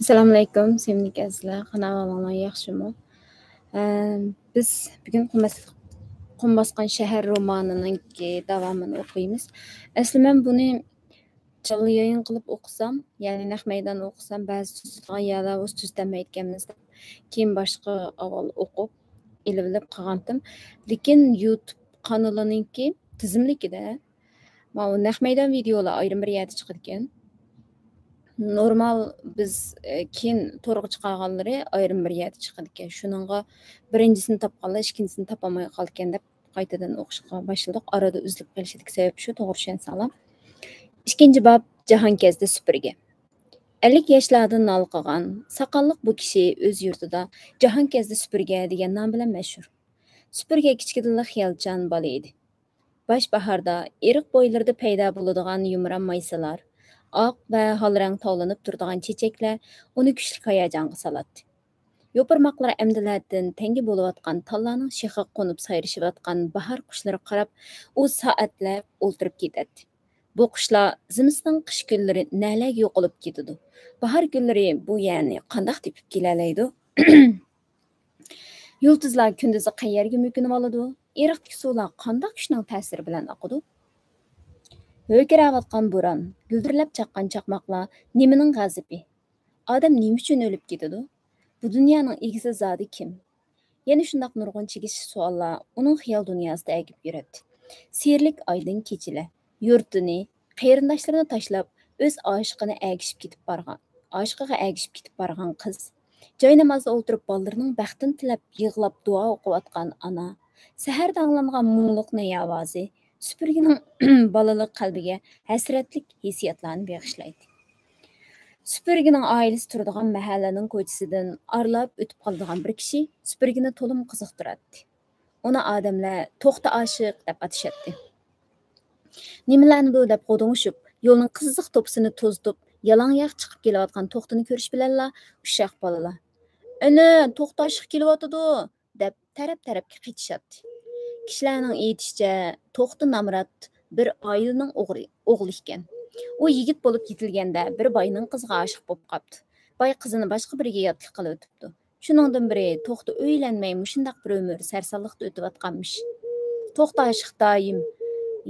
Assalomu alaykum, sevimli azizlar. Qanaqalar, yaxshimi? Biz bugun Qum bosgan shahar romanininki davomini o'qiymiz. Asli men buni canlı yayın qilib o'qisam, ya'ni naq maydon o'qisam, ba'zi tuzilgan yerlar o'z tuzdamayotganmiz deb keyin boshqa avval o'qib, ilib qolgandim. Lekin YouTube kanalininki tizimlikida mana naq maydon videolar ayrim bir yerda chiqar ekan. Normal biz keyin to'g'ri chiqarganlari ayrim bir yerda chiqadi ekan. Shuningga birinchisini topganlar ikkinchisini topolmay qolgan deb qaytadan o'qishga boshladik. Arada uzilib qolishidagi sabab shu, to'g'ri tushunsalam. Ikkinchi bob jahon kezdi supurgi. 50 yoshlardan nolqigan saqalliq bu kishi o'z yurtida jahon kezdi supurgi degan nom bilan mashhur. Supurgi kichkidilla xiyolchan bola edi. Baş baharda eriq bo'ylarida paydo bo'ladigan yumran maysalar, oq va holrang tovlanib turadigan chechaklar uni kuchli hayajonga soladi. Yo'pirmoqlar amdilardan tangi bo'layotgan tallarning shixi qo'nib sayrishayotgan bahor qushlari qarab, u soatlab o'ltirib ketadi. Bu qushlar zimiston qish kunlari nalarga yo'qolib ketadi. Bahor kunlari bu ya'ni qandoq tepib kelalaydi? Yulduzlar kunduzi qayerga mukinib oladi? Eriqdagi suvlar qandoq kuchning ta'siri bilan oqadi? Hökirayotgan bo'ron, guldirlab chaqqan chaqmoqlar nimaning g'azabi? Odam nima uchun o'lib ketadi? Bu dunyoning egisi zodi kim? Yana shundoq nurg'un chekish savollar uning xiyol dunyosida agib yuradi. Serlik oydin kechilar, yurtini, qarindoshlarini tashlab o'z oshiqiga agishib ketib borgan qiz. Joy namozda o'tirib bollarning baxtini tilab yig'lab duo o'qiyotgan ona. Saharda anglangan muңliq ney ovozi supurgining balalik qalbiga hasratlik hissiyotlarni bag'ishlaydi. Supurgining oilasi turadigan mahallaning ko'chasidan arlab o'tib qoladigan bir kishi supurgini to'lim qiziqtiradi. Uni odamlar to'xta oshiq deb atashadi. Nimalarni bu deb qo'dingishib, yo'lning qiziq to'psini to'zitib, yalangoq chiqib kelayotgan to'xtini ko'rish bilanla ushoq bolalar "Ana, to'xta oshiq kelyotidi" deb taraf-tarafga qechishadi. Kishilarning aytishicha, to'xta Namrat bir oilaning o'g'li ekan. U yigit bo'lib yetilganda bir boyning qiziga oshiq bo'lib qopti. Boy qizini boshqa biriga yotlik qilib o'tibdi. Shuningdan biri to'xta o'ylanmay mushundaq bir umr sarsalliqda o'tayotganmish. To'xta oshiq doim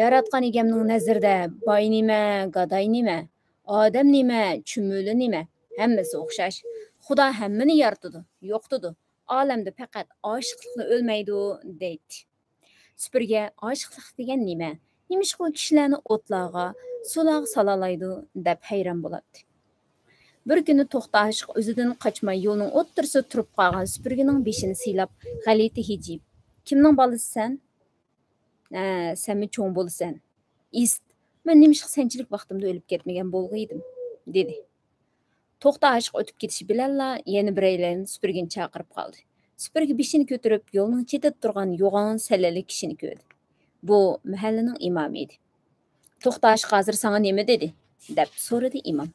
yaratgan egamning nazarida boy nima, gadoy nima, odam nima, chumuli nima, hammasi o'xshash. Xudo hammani yaratdi, yo'qtidi. Olamda faqat oshiqlikni o'lmaydi deydi. Supurgi oshiqlik degan nima? Nimishqa kishilarni o'tlarga, suvlarga solalaydi deb hayron bo'ladi. Bir kuni to'xta oshiq o'zidan qochmay yo'lning o'ttirsida turib qolgan supurgining beshini siylab g'alati hijib. Kimning bolasi sen? Senmi cho'ng bo'lasan. Ist, men nimishqa senchilik vaqtimda o'lib ketmagan bo'lg'iydim, dedi. To'xta oshiq o'tib ketishi bilanla yana biraylarni supurgini chaqirib qoldi. Supurgi beshini ko'tarib yo'lning chetida turgan yo'g'on sallali kishini ko'rdi. Bu mahallaning imomi edi. To'xta oshiq hozir sana nima dedi? Deb so'radi imom.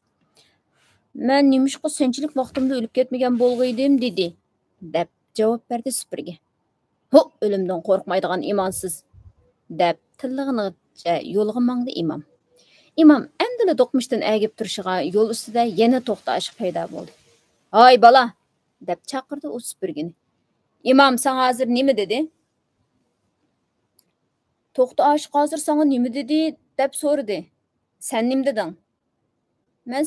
Men nimishqa senchilik vaqtimda o'lib ketmagan bo'lg'iydim, dedi, deb javob berdi supurgi. O'limdan qo'rqmaydigan imonsiz, deb tillig'inicha yo'lga mangdi imom. Imom amdila do'qmishdan agib turishiga yo'l ustida yana to'xta oshiq paydo bo'ldi. "Hoy bola!" deb chaqirdi u supurgini. "Imom sana hozir nima dedi?" "To'xta oshiq hozir sana nima dedi?" deb so'radi. "Sen nima deding?" "Men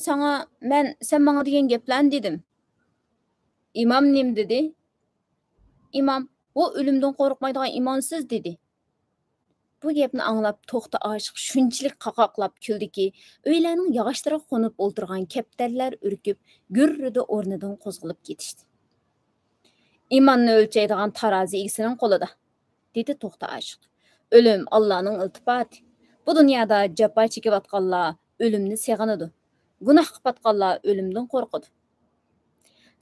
sen menga degan gaplarni dedim." "Imom nima dedi?" "Imom, u o'limdan qo'rqmaydigan imonsiz" dedi. Bu gapni anglab to'xta oshiq shunchalik qaqoqlab kuldiki, uylarning yog'ochlariga qo'nib o'ltirgan kaptarlar urkib, gurrida o'rnidan qo'zg'alib ketishdi. "Imonni o'lchaydigan tarozi egasining qo'lida", dedi to'xta oshiq. "O'lim Allohning iltifoti. Bu dunyoda jafo chekayotganlar o'limni seg'inadi. Gunoh qilib o'limdan qo'rqadi."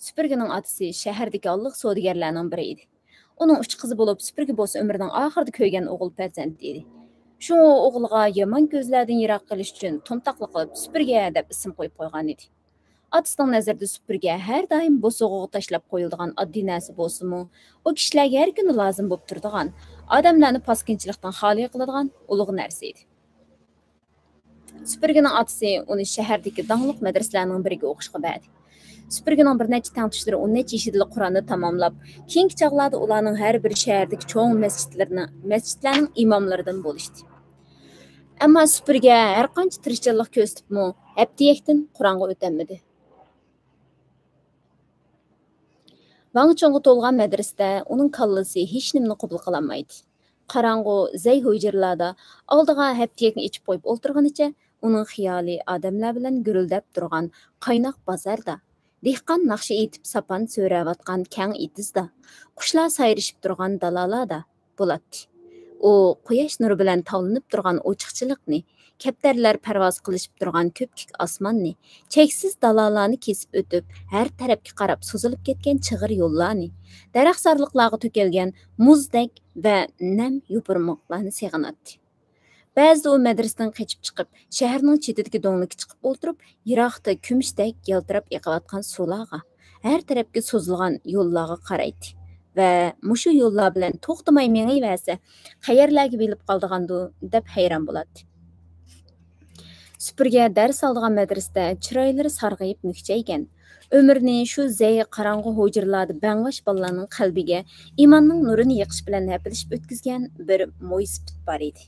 Supurgining otasi shahardagi olliq savdogarlarning biri edi. Onun uch qizi bo'lib, supurgi bo'lsa umrining oxirida ko'ygan o'g'il farzand edi. Shu o'g'ilga yomon ko'zlardan yiroq qilish uchun to'mtaqlik qilib supurgi deb ism qo'yib qo'ygan edi. Otasining nazarida supurgi har doim bo'sug'iga tashlab qo'yiladigan oddiy narsa bo'lsa-mu, u kishilarga har kuni lozim bo'lib turadigan, odamlarni paskinchilikdan xoli qiladigan ulug' narsa edi. Supurgining otasi uni shahardagi dangliq madrasalarning biriga o'qishga berdi. Süpürgінің bir neçə tengtuşları 10 neçə yaşıdlı Kur'an'ı tamamlap, keyinki çağlarda ularning her bir şehrdeki çoğun mescitlerinin imamlarından boluşdu. Ama süpürge her qancha tirishchilik ko'rsatibmi, heptiyektin Kur'an'a o'tolmadi. Ваңы чоңғы толған мәдрісте оның каллысы hech nimni qabul qilolmaydi. Qarang'u, zay hujirlarda oldiga heptiyekni ichib qo'yib o'ltirganicha, uning xiyoli odamlar bilan gurildab turgan qaynoq bozorda, dehqon naqshi etib sapan so'rayotgan kang itizda, qushlar sayrishib turgan dalalarda bo'ladi. U quyosh nuri bilan tovlanib turgan ochiqchilikni, kaptarlar parvoz qilishib turgan ko'pkik osmonni, cheksiz dalalarni kesib o'tib, har tarafga qarab suzilib ketgan chig'ir yo'llarni, daraxtzorliqlarga to'kilgan muzdek va nam yupurmoqlarni seg'inadi. Ba'zida u madrasadan qochib chiqib, shaharning chetidagi do'nglikka chiqib o'tirib, yiroqda kumushdek yaltirab yiqayotgan suvlarga, har tarafga so'zilgan yo'llarga qaraydi. Va mushu yo'llar bilan to'xtamay mengayversa, qayerlarga bilib qoldigandu deb hayron bo'ladi. Süpürge ders aldıgan madrasada chiroylari sarg'ayib mukchaygan. Ömrni shu zay qarang'u hujirlarda bang'ash bolalarning qalbiga imonning nurini yiqish bilan hapilishib o'tkazgan bir mo'ysipit bor edi.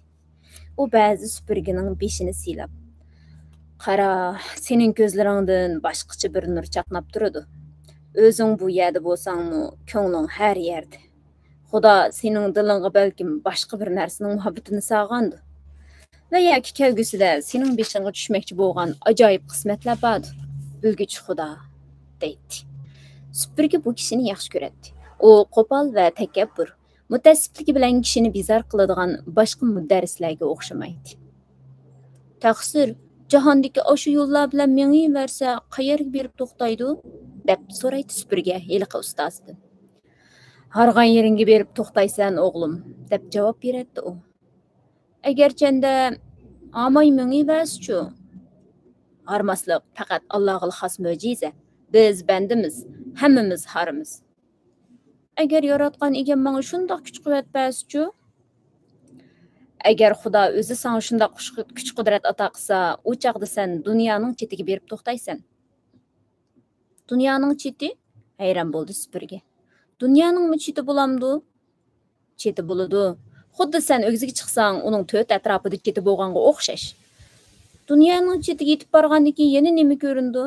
U ba'zi süpürgening beshini siylab, "Qara, sening ko'zlaringdan boshqacha bir nur chaqnab turadi. O'zing bu yerda bo'lsangmi, ko'ngling har yerda. Xudo sening dilingga balkim boshqa bir narsaning muhabbatini sog'andi. Va yoki kelgusida sening beshingga tushmoqchi bo'lgan ajoyib qismatlar bor. Bilguchi Xudo", deydi. Süpürge bu kishini yaxshi ko'radi. U qo'pol va takabbur, mutassifligi bilan kishini bezor qiladigan boshqa mudarrislarga o'xshamaydi. "Taqsir, jahondagi o'sha yo'llar bilan mengayversa, qayerga berib to'xtaydi?" deb so'raydi Süpürge heliqi ustozidan. "Hargan yeringga berib to'xtaysan, o'g'lim", deb javob beradi u. "Agarchanda amay mengayversa-chu, harmaslik faqat Allohga xos mo'jiza. Biz bandimiz, hammamiz harimiz. Agar yaratgan egam menga shundoq kuch-qudrat bersa-chu, agar Xudo o'zi senga shundoq kuch-qudrat ato qilsa, u chaqda sen dunyoning chetiga berib to'xtaysan." "Dunyoning cheti?" hayron bo'ldi Süpürge. "Dunyoning cheti bo'lamdi?" "Cheti bo'ladi. Xuddi sen o'g'ziga chiqsang, uning to'rt atrofida cheti bo'lganga o'xshash. Dunyoning chetiga yetib borgandan keyin yana nima ko'rindi?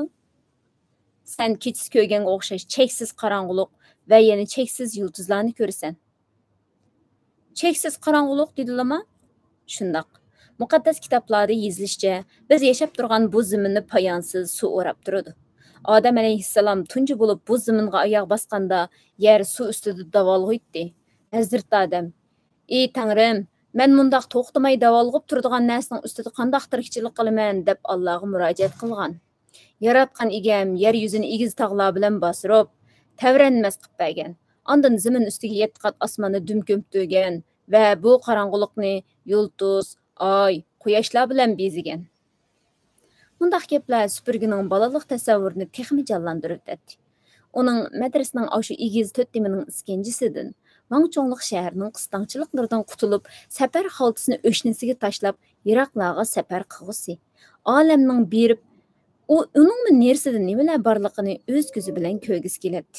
Sen kechis ko'rganga o'xshash cheksiz qorong'ulik va yana cheksiz yulduzlarni ko'rasan." "Cheksiz qorong'ulik" dedilarmi? Shundoq. Muqaddas kitoblarda yozilishicha, biz yashab turgan bu zaminni poyonsiz suv o'rab turadi. Odam alayhissalom tunji bo'lib bu zaminga oyoq bosganda, yer suv ustida davolg'iydi. Hazrat Odam: "Ey Tangrim, men mundaq to'xtamay davolg'ib turadigan narsaning ustida qandoq tirikchilik qilaman?" deb Allohga murojaat qilgan. Yaratgan egam yer yuzini egiz tog'lar bilan bosirib, tavranmas qilib bergan. Ondan zamin ustiga 7 qat osmonni dum ko'mtirgan va bu qorong'ulikni yulduz, oy, quyoshlar bilan bezigan. Bundaq gaplar Süpürgening balalik tasavvurini texmi jonlantirib o'tadi. Uning madrasaning o'sha egiz to'ttimining iskanjisidan, Vangchongliq shahrining qistongchiliklaridan qutulib, safar xaltasini o'shnisiga tashlab, yiroqlarga safar qilg'isi. Olamning berib, uning nersidan nimalar borligini o'z ko'zi bilan ko'rgisi keladi.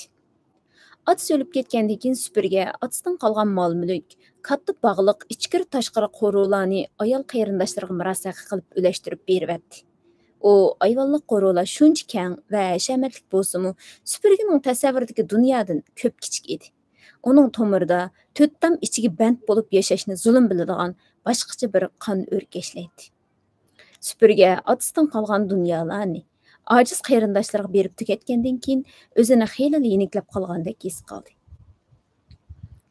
Atası ölüp ketgandan keyin Süpürge atasidan qolgan mol-mulk, katta bog'liq, ichkiri tashqari qo'rovlarni ayol qarindoshlariga murosaqa qilib ulashtirib beribdi. U ayvonliq qo'rovlar shuncha keng va hashamatlik bo'lsa-mu, Süpürgening tasavvuridagi dunyodan ko'p kichik edi. Uning tomirida to'ttam ichiga band bo'lib yashashni zulm biladigan boshqacha bir qon o'rkashlaydi. Süpürge atasidan qolgan dunyolarni ojiz qarindoshlarga berib tugatgandan keyin o'zini xeyli yeniklab qolgandek his qildi.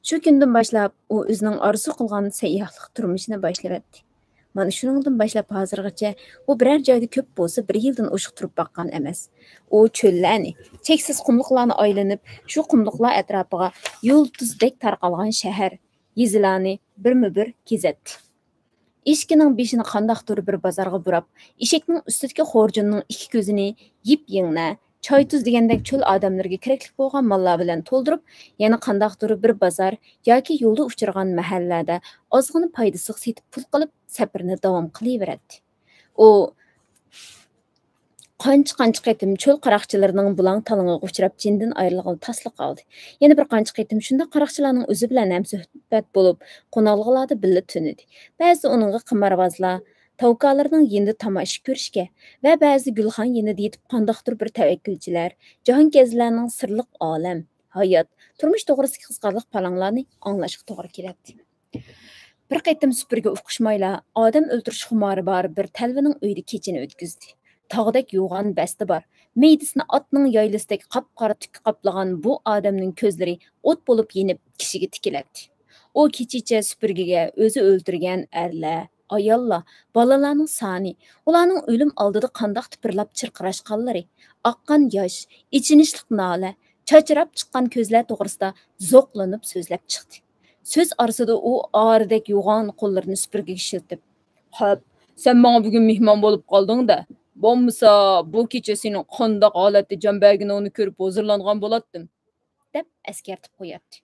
Shu kundan boshlab u o'zining orzu qilgan sayyohlik turmushini boshladi. Mana shuningdan boshlab hozirgacha u biror joyda ko'p bo'lsa 1 yildan oshiq turib boqqan emas. U cho'llarni, cheksiz qumliqlarni aylanib, shu qumliqlar atrofiga yulduzdek tarqalgan shahar, yezilarni birma-bir kezatdi. Eshkining beshini qandoqdir bir bozorga burab, eshikning ustidagi xo'rjinning ikki ko'zini yip-yengna, choy tuz degandek cho'l odamlarga kerakli bo'lgan mollar bilan to'ldirib, yana qandoqdir bir bozor yoki yo'lda uchirgan mahallarda ozg'ini foydasiz setib pul qilib, safarni davom qilaveradi. U qancha qitim çöl qaraqçılarının bulang talığına uçrab jindin ayrılğılı taslı qaldı. Yana bir qancha qitim şunda qaraqçılarning o'zi bilan ham suhbat bo'lib, qo'nalg'alarda billa tunidi. Ba'zi uningga qimorvozlar, tavkalarning yindi tomosha ko'rishga va ba'zi Gulxan yinida yetib qandaqdir bir tavakkulchilar, jahonkezlarning sirliq olam, hayot, turmush to'g'risidagi qiziqarli palanglarni anglashga to'g'ri keladi. Bir qitim supurga uqishmayla odam o'ldirish xumori bor bir talvaning uyida kechini o'tkazdi. Tağdek yoğan bəsti var. Meydisini atның yaylısidek qapqara tükü qaplagan bu adamның közleri ot bolup yenip kişiге tikiledi. O keçiçe süpürgege özü öldürgen erler, ayalla, balalarning sani, ularning ölüm aldıda qandaq tipirlap çırqıraşqanları, aqqan yaş, içinişlik nale, çaçırap çıqqan közler toğrısida zoqlanıp sözlep çıktı. Söz arasida o ağrıdek yoğan qollarını süpürgege şiltip, "Hop, sen bana bugün mihman bolup qaldың da. Bo'lmasa, bu kecha sening qandaq holatda jambagini uni ko'rib hozirlangan bo'latdim", deb eskartib qo'yadi.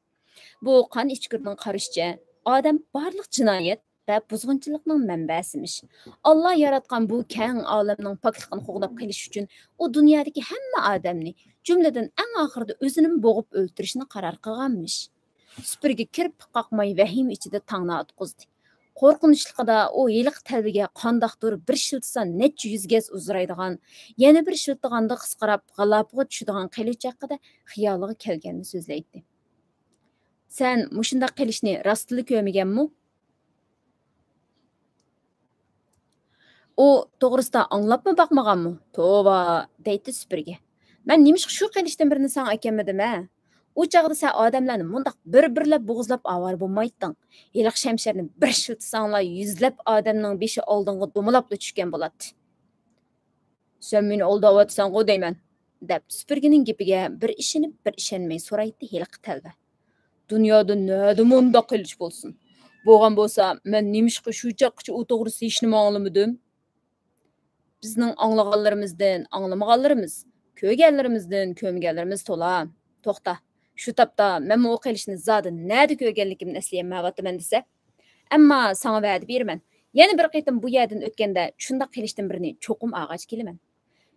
Bu qon ichkurning qarashicha, odam barliq jinoyat va buzg'unchilikning manbasimiş. Alloh yaratgan bu keng olamning pokligini qo'g'dab qilish uchun u dunyodagi hamma odamni, jumladan eng oxirida o'zini bo'g'ib o'ldirishni qaror qilganmish. Supurga kirib qaqmay vahim ichida tangni atqizdi. Qo'rqinchliqida o yiliq talbiga qandaqdir bir shiltsa necha yuz gaz uzraydigan, yana bir shiltiganda qisqarab g'alapiga tushadigan qilish haqida xiyoliga kelganini so'zlaydi. Sen mushunda qilishni rostli ko'rmaganmi? O to'g'risida anglabmi baqmaganmi? Tova, deydi supurga. Men nimishqa shu qilishdan birini sana aytganmidim-a? O çağda sen adamlarni mundaq bir-birlab bo'g'izlab avar bo'lmayding. Yiliq shamsharni bir shiltsanglar yuzlab odamning beshi oldinga do'malabla tushgan bo'ladi. Sen meni aldayotsan-ku deyman, deb supurgining gapiga bir ishinib bir ishonmay so'raydi yiliq talba. Dunyoda nada mundaq qilish bo'lsin. Bo'lgan bo'lsa, men nimishqa shu chaqcha u to'g'risi hech nima anglamadim. Bizning anglaganlarimizdan anglamaganlarimiz, ko'rganlarimizdan ko'rmaganlarimiz to'la. To'xta. Shu tapda men o qilishni zodi nada ko'rganligimni eslayolmayapman desa, ammo sana va'da beraman. Yana bir qitim bu yerdan o'tganda shunday qilishdan birini cho'qim og'ach kelaman.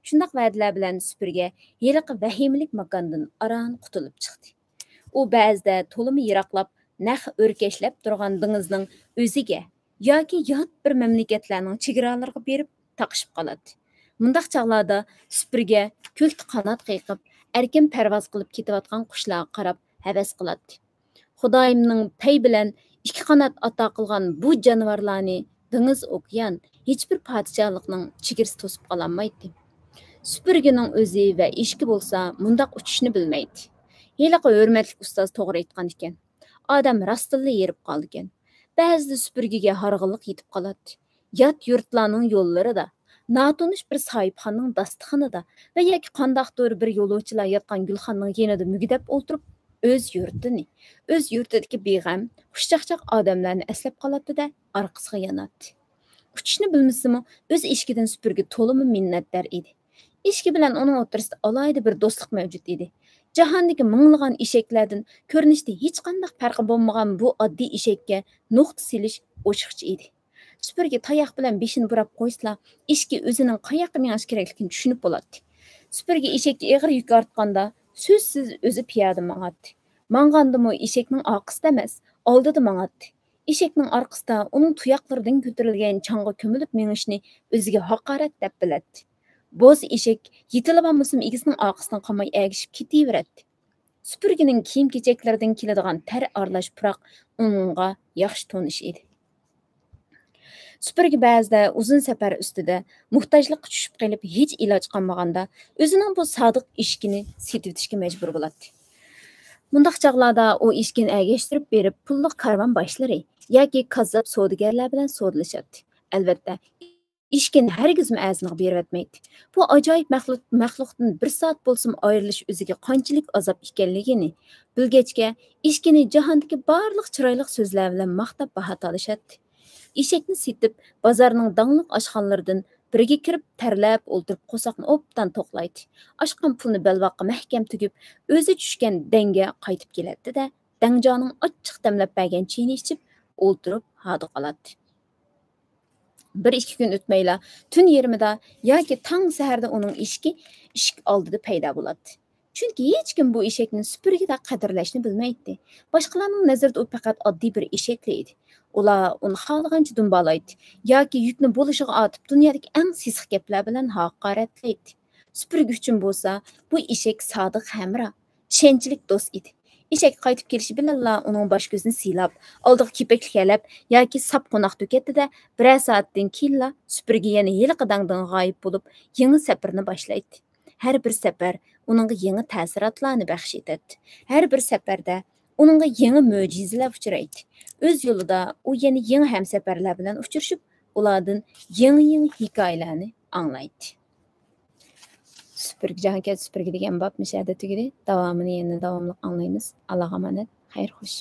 Shunday va'dalar bilan supurga yiliq vahimlik makondan aran qutulib chiqdi. U ba'zida to'limi yiroqlab, naq o'rkashlab turgan dengizning o'ziga yoki yot bir mamlakatlarning chegaralariga berib taqishib qoladi. Mundaq chaqlarda supurga ko'kda qanot qiyiqib erkin parvoz qilib ketayotgan qushlarga qarab havas qiladi. Xudoyimning pay bilan ikki qanot ato qilgan bu jonivorlarni dengiz okean hech bir podshohlikning chegirasi to'sib qololmaydi. Supurgining o'zi va ishki bo'lsa mundaq uchishni bilmaydi. Heliqi hurmatli ustoz to'g'ri aytgan ekan. Odam rostilla yerib qoldi ekan. Ba'zida supurgiga harg'inlik yetib qoladi. Yot yurtlarning yo'llarida natonish bir sohibxonning dasturxonida va yoki qandaqdir bir yo'lovchilar yotgan Gulxonning yonida mugidab o'tirib, o'z yurtidagi beg'am, xushchaqchaq odamlarni eslab qoladi-da, orqasiga yanadi. Uchishni bilmasimi, o'z ishkidan supurgi to'limi minnatdor edi. Ishki bilan uning o'rtasida alohida bir do'stlik mavjud edi. Jahondagi minglagan eshaklardan ko'rinishda hech qanday farqi bo'lmagan bu oddiy eshakka nuqta silish ochiqcha edi. Supurgi tayoq bilan beshini burab qo'ysla, ishki o'zining qayoqqa menish kerakligini tushunib bo'ladi. Supurgi eshakka eg'ir yuk ortganda so'zsiz o'zi piyoda mangadi. Mangandimi eshakning orqasida emas, oldida mangadi. Eshakning orqasida uning tuyoqlaridan ko'tarilgan chang'a ko'milib menishni o'ziga haqorat deb biladi. Bo'z eshak yetilib egisining orqasidan qolmay ergishib ketaveradi. Supurgining kiyim-kechaklaridan keladigan tar aralash puroq unga yaxshi tonish edi. Supurgi ba'zida uzun safar ustida muhtojlikqa tushib qolib hech iloj qolmaganda o'zining bu sodiq ishkini setib majbur bo'ladi. Mundaq chaqlarda o ishkini agashtirib berib pulliq karvon boshlari yoki kazzab savdogarlar bilan savdolashadi. Albatta, ishkini hargizmi azniq berib bu ajoyib maxluqdan bir soat bo'lsin ayrilish o'ziga qanchalik azob ekanligini bilgachga ishkini jahondagi barliq chiroyli so'zlar bilan maqtab bahotalashadi. Eshakni setib, bozorning dangliq oshxonalaridan biriga kirib, tarlab o'ltirib qo'soqni obdan to'qlaydi. Oshqan pulni belvoqqa mahkam tugib, o'zi tushgan danga qaytib keladi-da, dangjoning ochiq damlab bergan chayni ichib, o'ltirib hadi qoladi. 1-2 gün ötmeyla tün yerimida yoki tong saharda uning eshik oldida paydo bo'ladi. Chunki hech kim bu eshakni supurgida qadrlashni bilmaydi. Boshqalarning nazarida u faqat oddiy bir eshak edi. Ular uni xohlagancha dumbalaydi yoki yukni bo'lishiga otib dunyodagi eng sisiq gaplar bilan haqoratlaydi. Supurgi uchun bo'lsa, bu eshak sodiq hamroh, ishonchlik do'st edi. Eshak qaytib kelishi bilanla uning bosh ko'zini siylab, oldiga kepaklik yalab yoki sap qo'noq to'katdi-da, bir soatdan keyinla supurgi yana yilqidangdan g'oyib bo'lib, yangi safarni boshlaydi. Har bir safar uningga yangi ta'sirotlarni baxsh etadi. Har bir safarda uningga yangi mo'jizalar uchraydi. O'z yo'lida u yana yangi hamsafarlar bilan uchrashib, ulardan yangi hikoyalarni anglaydi. Süpürge Cahanket Süpürge degan bab mishada tugadi. Davomini yana davomli anglaymiz. Allohga omonat. Xayr xo'sh.